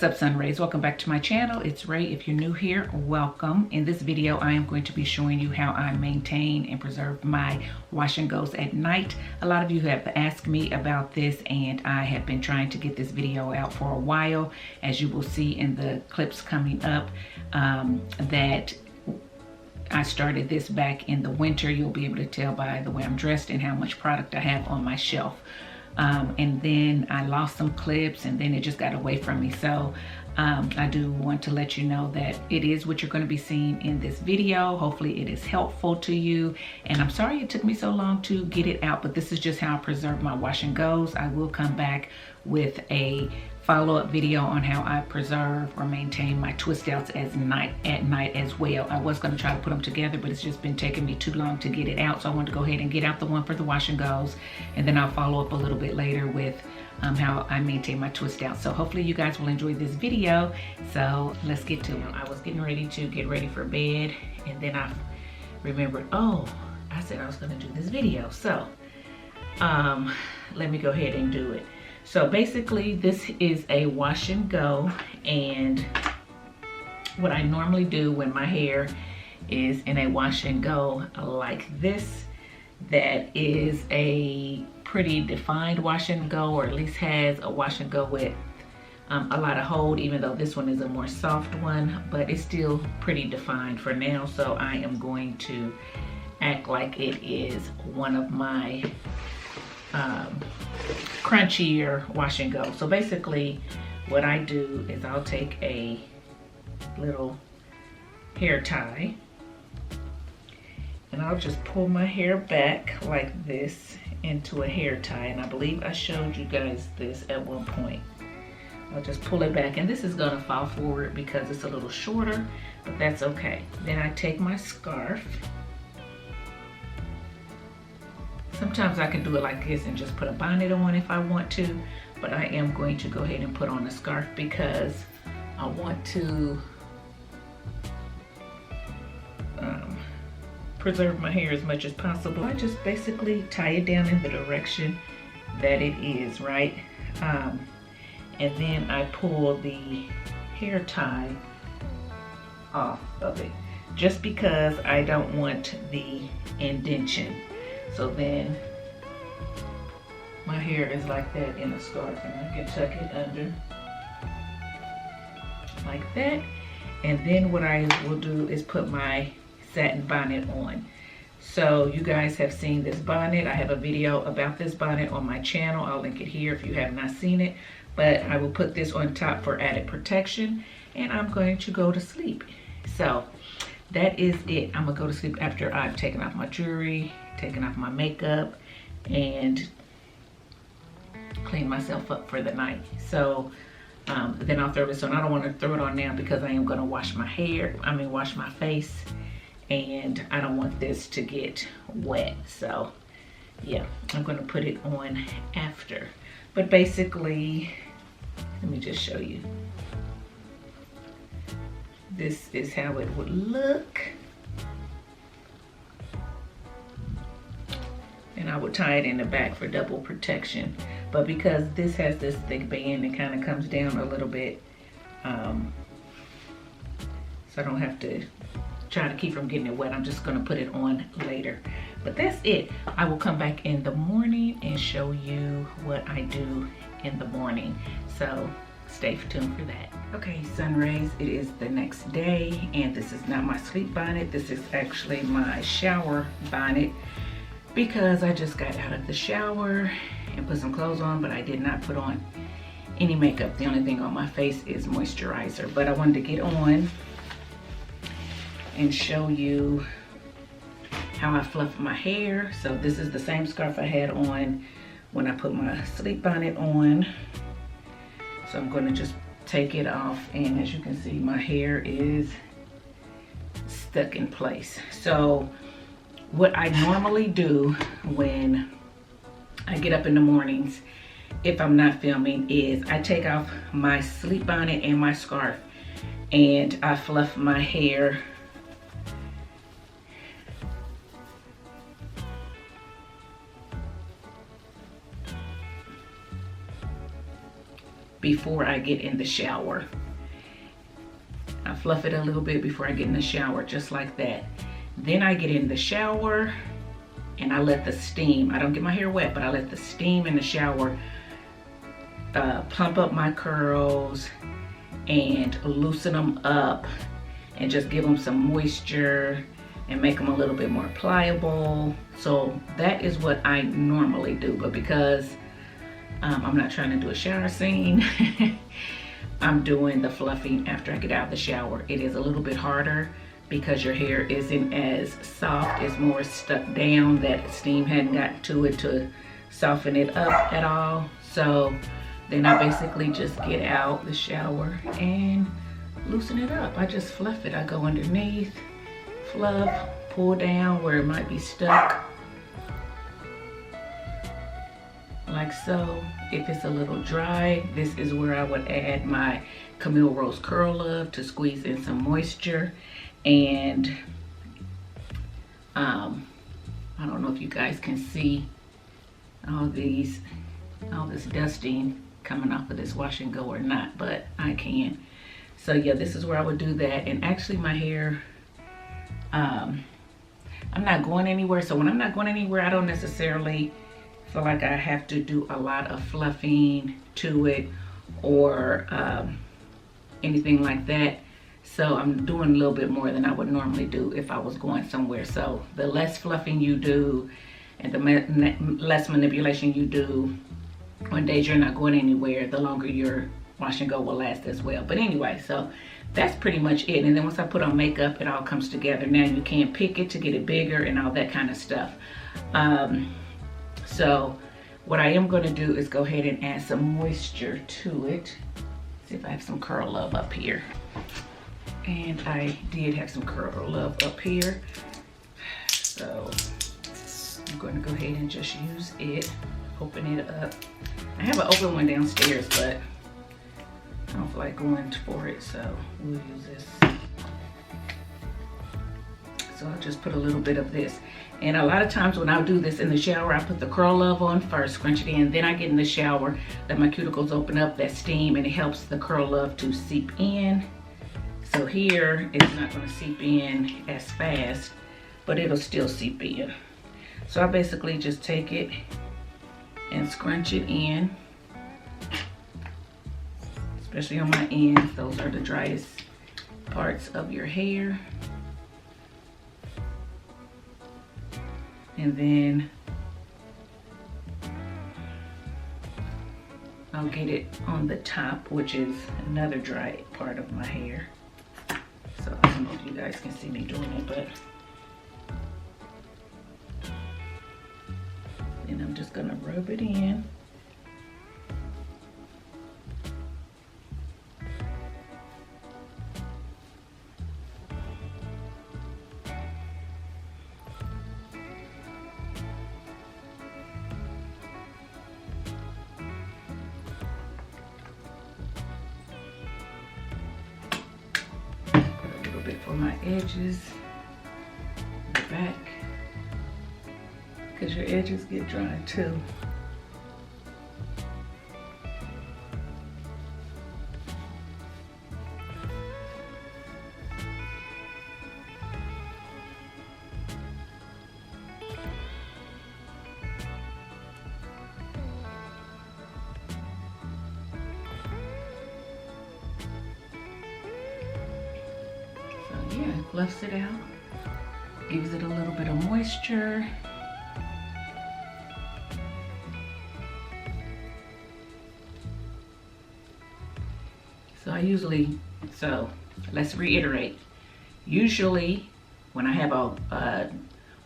What's up, Sun Rays? Welcome back to my channel. It's Ray. If you're new here, welcome. In this video, I am going to be showing you how I maintain and preserve my wash and goes at night. A lot of you have asked me about this, and I have been trying to get this video out for a while. As you will see in the clips coming up, that I started this back in the winter. You'll be able to tell by the way I'm dressed and how much product I have on my shelf. And then I lost some clips, and then it just got away from me. So I do want to let you know that it is what you're going to be seeing in this video. Hopefully it is helpful to you, and I'm sorry it took me so long to get it out, but this is just how I preserve my wash and goes. I will come back with a follow-up video on how I preserve or maintain my twist outs at night as well. I was going to try to put them together, but it's just been taking me too long to get it out, so I wanted to go ahead and get out the one for the wash and goes, and then I'll follow up a little bit later with how I maintain my twist out. So hopefully you guys will enjoy this video. So let's get to it. I was getting ready to get ready for bed, and then I remembered, oh, I said I was going to do this video, so let me go ahead and do it. So basically this is a wash and go, and what I normally do when my hair is in a wash and go like this, that is a pretty defined wash and go, or at least has a wash and go with a lot of hold, even though this one is a more soft one, but it's still pretty defined for now. So I am going to act like it is one of my crunchier wash and go. So basically what I do is I'll take a little hair tie, and I'll just pull my hair back like this into a hair tie, and I believe I showed you guys this at one point. I'll just pull it back, and this is gonna fall forward because it's a little shorter, but that's okay. Then I take my scarf. Sometimes I can do it like this and just put a bonnet on if I want to, but I am going to go ahead and put on a scarf because I want to preserve my hair as much as possible. I just basically tie it down in the direction that it is, right? And then I pull the hair tie off of it, just because I don't want the indentation. So then my hair is like that in a scarf, and I can tuck it under like that. And then what I will do is put my satin bonnet on. So you guys have seen this bonnet. I have a video about this bonnet on my channel. I'll link it here if you have not seen it, but I will put this on top for added protection, and I'm going to go to sleep. So that is it. I'm gonna go to sleep after I've taken off my jewelry, taken off my makeup, and clean myself up for the night. So then I'll throw this on. I don't want to throw it on now because I am going to wash my hair, wash my face, and I don't want this to get wet. So yeah, I'm going to put it on after. But basically, let me just show you. This is how it would look. And I would tie it in the back for double protection. But because this has this thick band, it kind of comes down a little bit. So I don't have to try to keep from getting it wet. I'm just gonna put it on later. But that's it. I will come back in the morning and show you what I do in the morning. So stay tuned for that. Okay, Sun Rays, it is the next day, and this is not my sleep bonnet. This is actually my shower bonnet, because I just got out of the shower and put some clothes on, but I did not put on any makeup. The only thing on my face is moisturizer. But I wanted to get on and show you how I fluff my hair. So this is the same scarf I had on when I put my sleep bonnet on. So I'm going to just take it off, and as you can see, my hair is stuck in place. So what I normally do when I get up in the mornings, if I'm not filming, is I take off my sleep bonnet and my scarf, and I fluff my hair before I get in the shower. I fluff it a little bit before I get in the shower, just like that. Then I get in the shower and I let the steam, I don't get my hair wet, but I let the steam in the shower plump up my curls and loosen them up and just give them some moisture and make them a little bit more pliable. So that is what I normally do, but because I'm not trying to do a shower scene, I'm doing the fluffing after I get out of the shower. It is a little bit harder because your hair isn't as soft, it's more stuck down. That steam hadn't gotten to it to soften it up at all. So then I basically just get out the shower and loosen it up. I just fluff it. I go underneath, fluff, pull down where it might be stuck, like so. If it's a little dry, this is where I would add my Camille Rose Curl Love to squeeze in some moisture. And I don't know if you guys can see all this dusting coming off of this wash and go or not, but I can. So yeah, this is where I would do that. And actually my hair, I'm not going anywhere. So when I'm not going anywhere, I don't necessarily feel like I have to do a lot of fluffing to it or anything like that. So I'm doing a little bit more than I would normally do if I was going somewhere. So the less fluffing you do and the less manipulation you do on days you're not going anywhere, the longer your wash and go will last as well. But anyway, so that's pretty much it. And then once I put on makeup, it all comes together. Now you can't pick it to get it bigger and all that kind of stuff. So what I am going to do is go ahead and add some moisture to it. See if I have some Curl Love up here. And I did have some Curl Love up here. So I'm going to go ahead and just use it, open it up. I have an open one downstairs, but I don't feel like going for it, so we'll use this. So I'll just put a little bit of this. And a lot of times when I do this in the shower, I put the Curl Love on first, scrunch it in, then I get in the shower, let my cuticles open up, that steam, and it helps the Curl Love to seep in. So here, it's not gonna seep in as fast, but it'll still seep in. So I basically just take it and scrunch it in, especially on my ends. Those are the driest parts of your hair. And then I'll get it on the top, which is another dry part of my hair. So I don't know if you guys can see me doing it, but then I'm just gonna rub it in. For my edges, the back, because your edges get dry too. Fluffs it out, gives it a little bit of moisture. So let's reiterate. Usually when I have a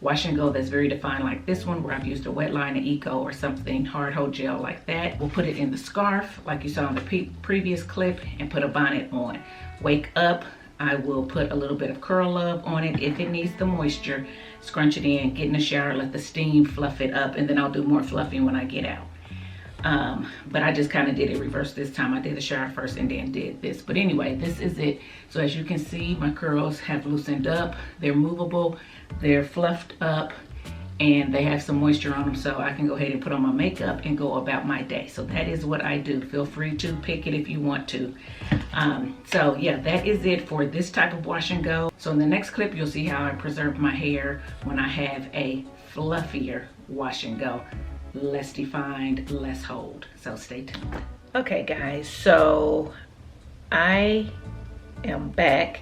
wash and go that's very defined like this one, where I've used a wet line, an eco, or something hard hold gel like that, we'll put it in the scarf like you saw in the previous clip and put a bonnet on. Wake up, I will put a little bit of Curl Love on it if it needs the moisture, scrunch it in, get in the shower, let the steam fluff it up, and then I'll do more fluffing when I get out. But I just kind of did it reverse this time. I did the shower first and then did this. But anyway, this is it. So as you can see, my curls have loosened up. They're movable, they're fluffed up, and they have some moisture on them, so I can go ahead and put on my makeup and go about my day. So that is what I do. Feel free to pick it if you want to. So yeah, that is it for this type of wash and go. So in the next clip, you'll see how I preserve my hair when I have a fluffier wash and go. Less defined, less hold. So stay tuned. Okay guys, so I am back,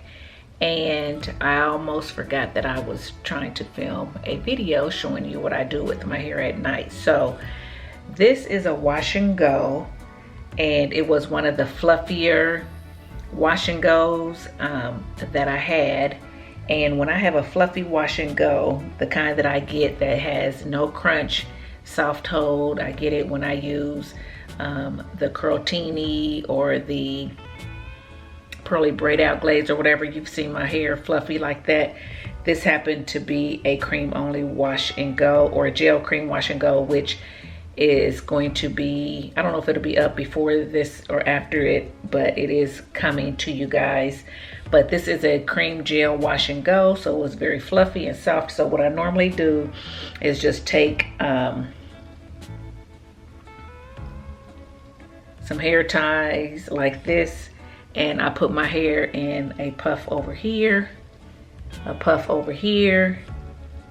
and I almost forgot that I was trying to film a video showing you what I do with my hair at night. So this is a wash and go, and it was one of the fluffier wash and goes that I had. And when I have a fluffy wash and go, the kind that I get that has no crunch, soft hold, I get it when I use the Curltini or the Pearly Braid Out Glaze or whatever. You've seen my hair fluffy like that. This happened to be a cream only wash and go, or a gel cream wash and go, which is going to be, I don't know if it'll be up before this or after it, but it is coming to you guys. But this is a cream gel wash and go, so it was very fluffy and soft. So what I normally do is just take some hair ties like this, and I put my hair in a puff over here, a puff over here,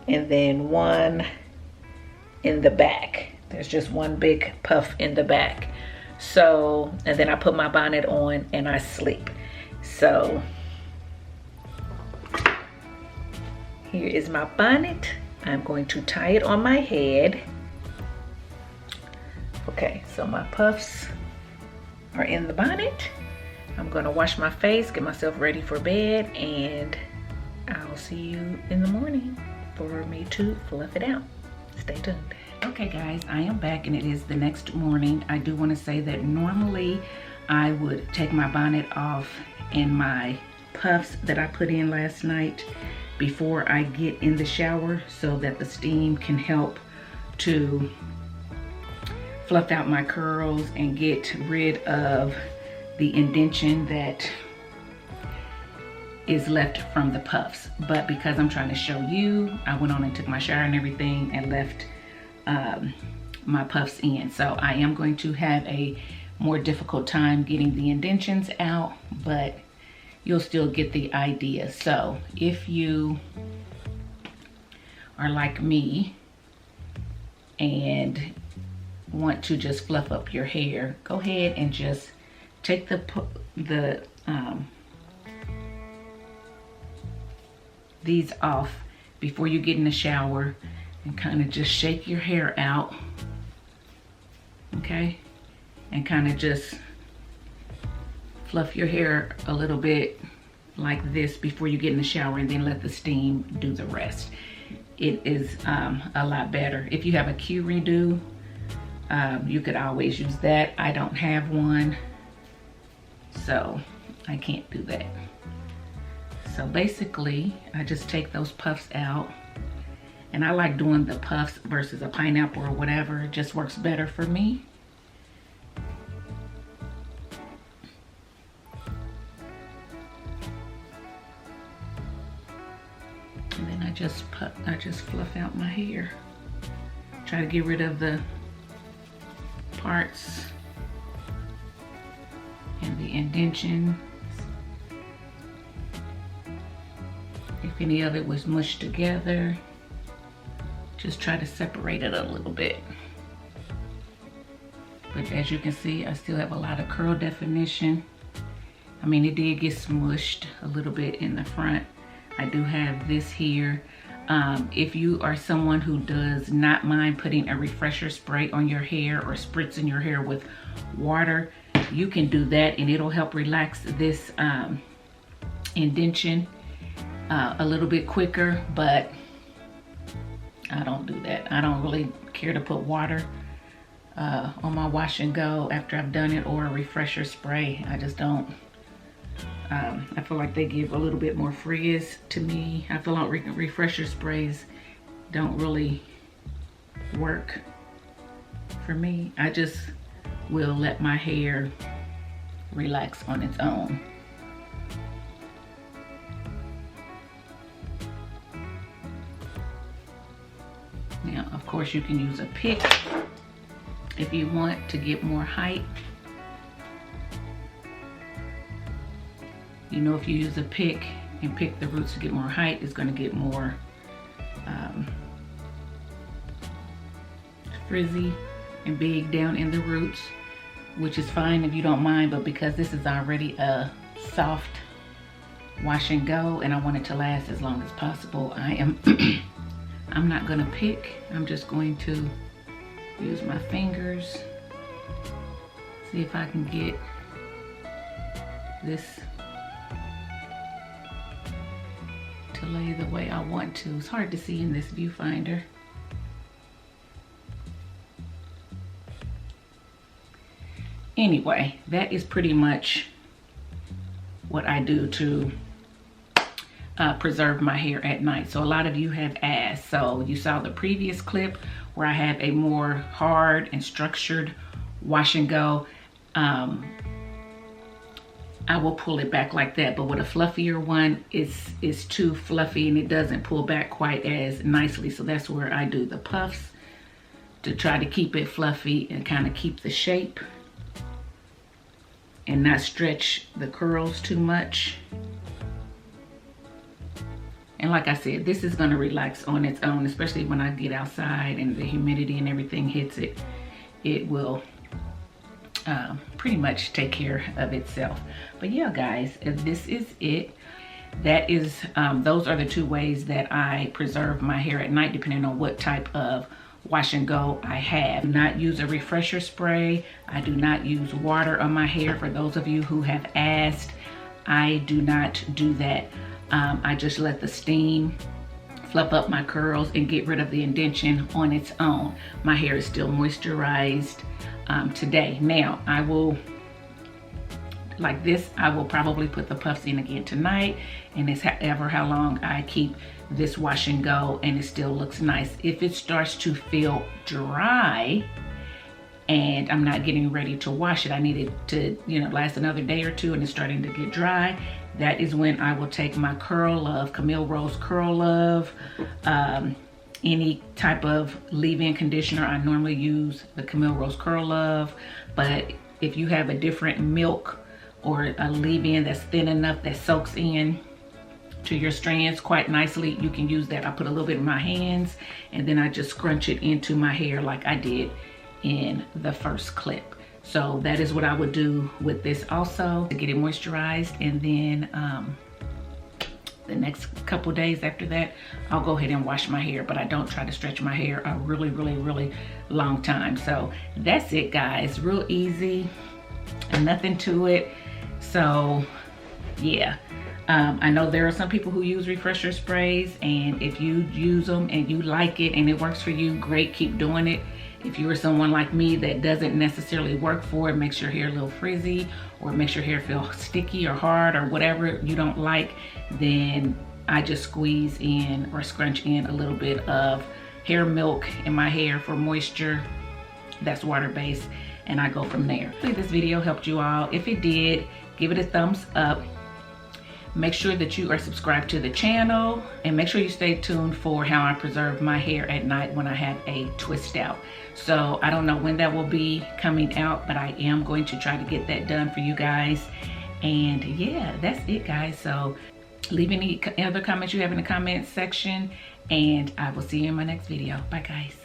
and then one in the back. There's just one big puff in the back. So, and then I put my bonnet on and I sleep. So here is my bonnet. I'm going to tie it on my head. Okay, so my puffs are in the bonnet. I'm gonna wash my face, get myself ready for bed, and I'll see you in the morning for me to fluff it out. Stay tuned. Okay guys, I am back and it is the next morning. I do want to say that normally I would take my bonnet off and my puffs that I put in last night before I get in the shower, so that the steam can help to fluff out my curls and get rid of the indentation that is left from the puffs. But because I'm trying to show you, I went on and took my shower and everything and left my puffs in. So I am going to have a more difficult time getting the indentions out, but you'll still get the idea. So if you are like me and want to just fluff up your hair, go ahead and just take these off before you get in the shower and kind of just shake your hair out, okay? And kind of just fluff your hair a little bit like this before you get in the shower, and then let the steam do the rest. It is a lot better. If you have a Q redo, you could always use that. I don't have one, so I can't do that. So basically, I just take those puffs out, and I like doing the puffs versus a pineapple or whatever. It just works better for me. And then I just fluff out my hair. Try to get rid of the parts and the indentation. If any of it was mushed together, just try to separate it a little bit. But as you can see, I still have a lot of curl definition. I mean, it did get smushed a little bit in the front. I do have this here. If you are someone who does not mind putting a refresher spray on your hair or spritzing your hair with water, you can do that, and it'll help relax this indentation a little bit quicker. But I don't do that. I don't really care to put water on my wash and go after I've done it, or a refresher spray. I just don't. I feel like they give a little bit more frizz to me. I feel like refresher sprays don't really work for me. I just will let my hair relax on its own. Now, of course, you can use a pick if you want to get more height. You know, if you use a pick and pick the roots to get more height, it's going to get more frizzy and big down in the roots, which is fine if you don't mind, but because this is already a soft wash and go and I want it to last as long as possible, I'm not gonna pick. I'm just going to use my fingers, see if I can get this to lay the way I want to. It's hard to see in this viewfinder. Anyway, that is pretty much what I do to preserve my hair at night. So a lot of you have asked. So you saw the previous clip where I have a more hard and structured wash and go. I will pull it back like that, but with a fluffier one, it's too fluffy and it doesn't pull back quite as nicely. So that's where I do the puffs to try to keep it fluffy and kind of keep the shape and not stretch the curls too much. And like I said, this is gonna relax on its own, especially when I get outside and the humidity and everything hits it. It will pretty much take care of itself. But yeah, guys, this is it. That is, those are the two ways that I preserve my hair at night, depending on what type of wash and go I have. I do not use a refresher spray. I do not use water on my hair. For those of you who have asked, I do not do that. I just let the steam fluff up my curls and get rid of the indentation on its own. My hair is still moisturized today. Now, I will, like this, I will probably put the puffs in again tonight, and it's however how long I keep this wash and go and it still looks nice. If it starts to feel dry and I'm not getting ready to wash it, I need it to, you know, last another day or two and it's starting to get dry, that is when I will take my Curl Love, Camille Rose Curl Love, any type of leave-in conditioner. I normally use the Camille Rose Curl Love, but if you have a different milk or a leave-in that's thin enough that soaks in to your strands quite nicely, you can use that. I put a little bit in my hands and then I just scrunch it into my hair like I did in the first clip. So that is what I would do with this also to get it moisturized. And then the next couple days after that, I'll go ahead and wash my hair, but I don't try to stretch my hair a really, really, really long time. So that's it, guys. Real easy and nothing to it. So yeah. I know there are some people who use refresher sprays, and if you use them and you like it and it works for you, great, keep doing it. If you are someone like me that doesn't necessarily work for it, makes your hair a little frizzy or makes your hair feel sticky or hard or whatever you don't like, then I just squeeze in or scrunch in a little bit of hair milk in my hair for moisture. That's water-based, and I go from there. Hopefully this video helped you all. If it did, give it a thumbs up. Make sure that you are subscribed to the channel, and make sure you stay tuned for how I preserve my hair at night when I have a twist out. So I don't know when that will be coming out, but I am going to try to get that done for you guys. And yeah, that's it, guys. So leave any other comments you have in the comment section, and I will see you in my next video. Bye, guys.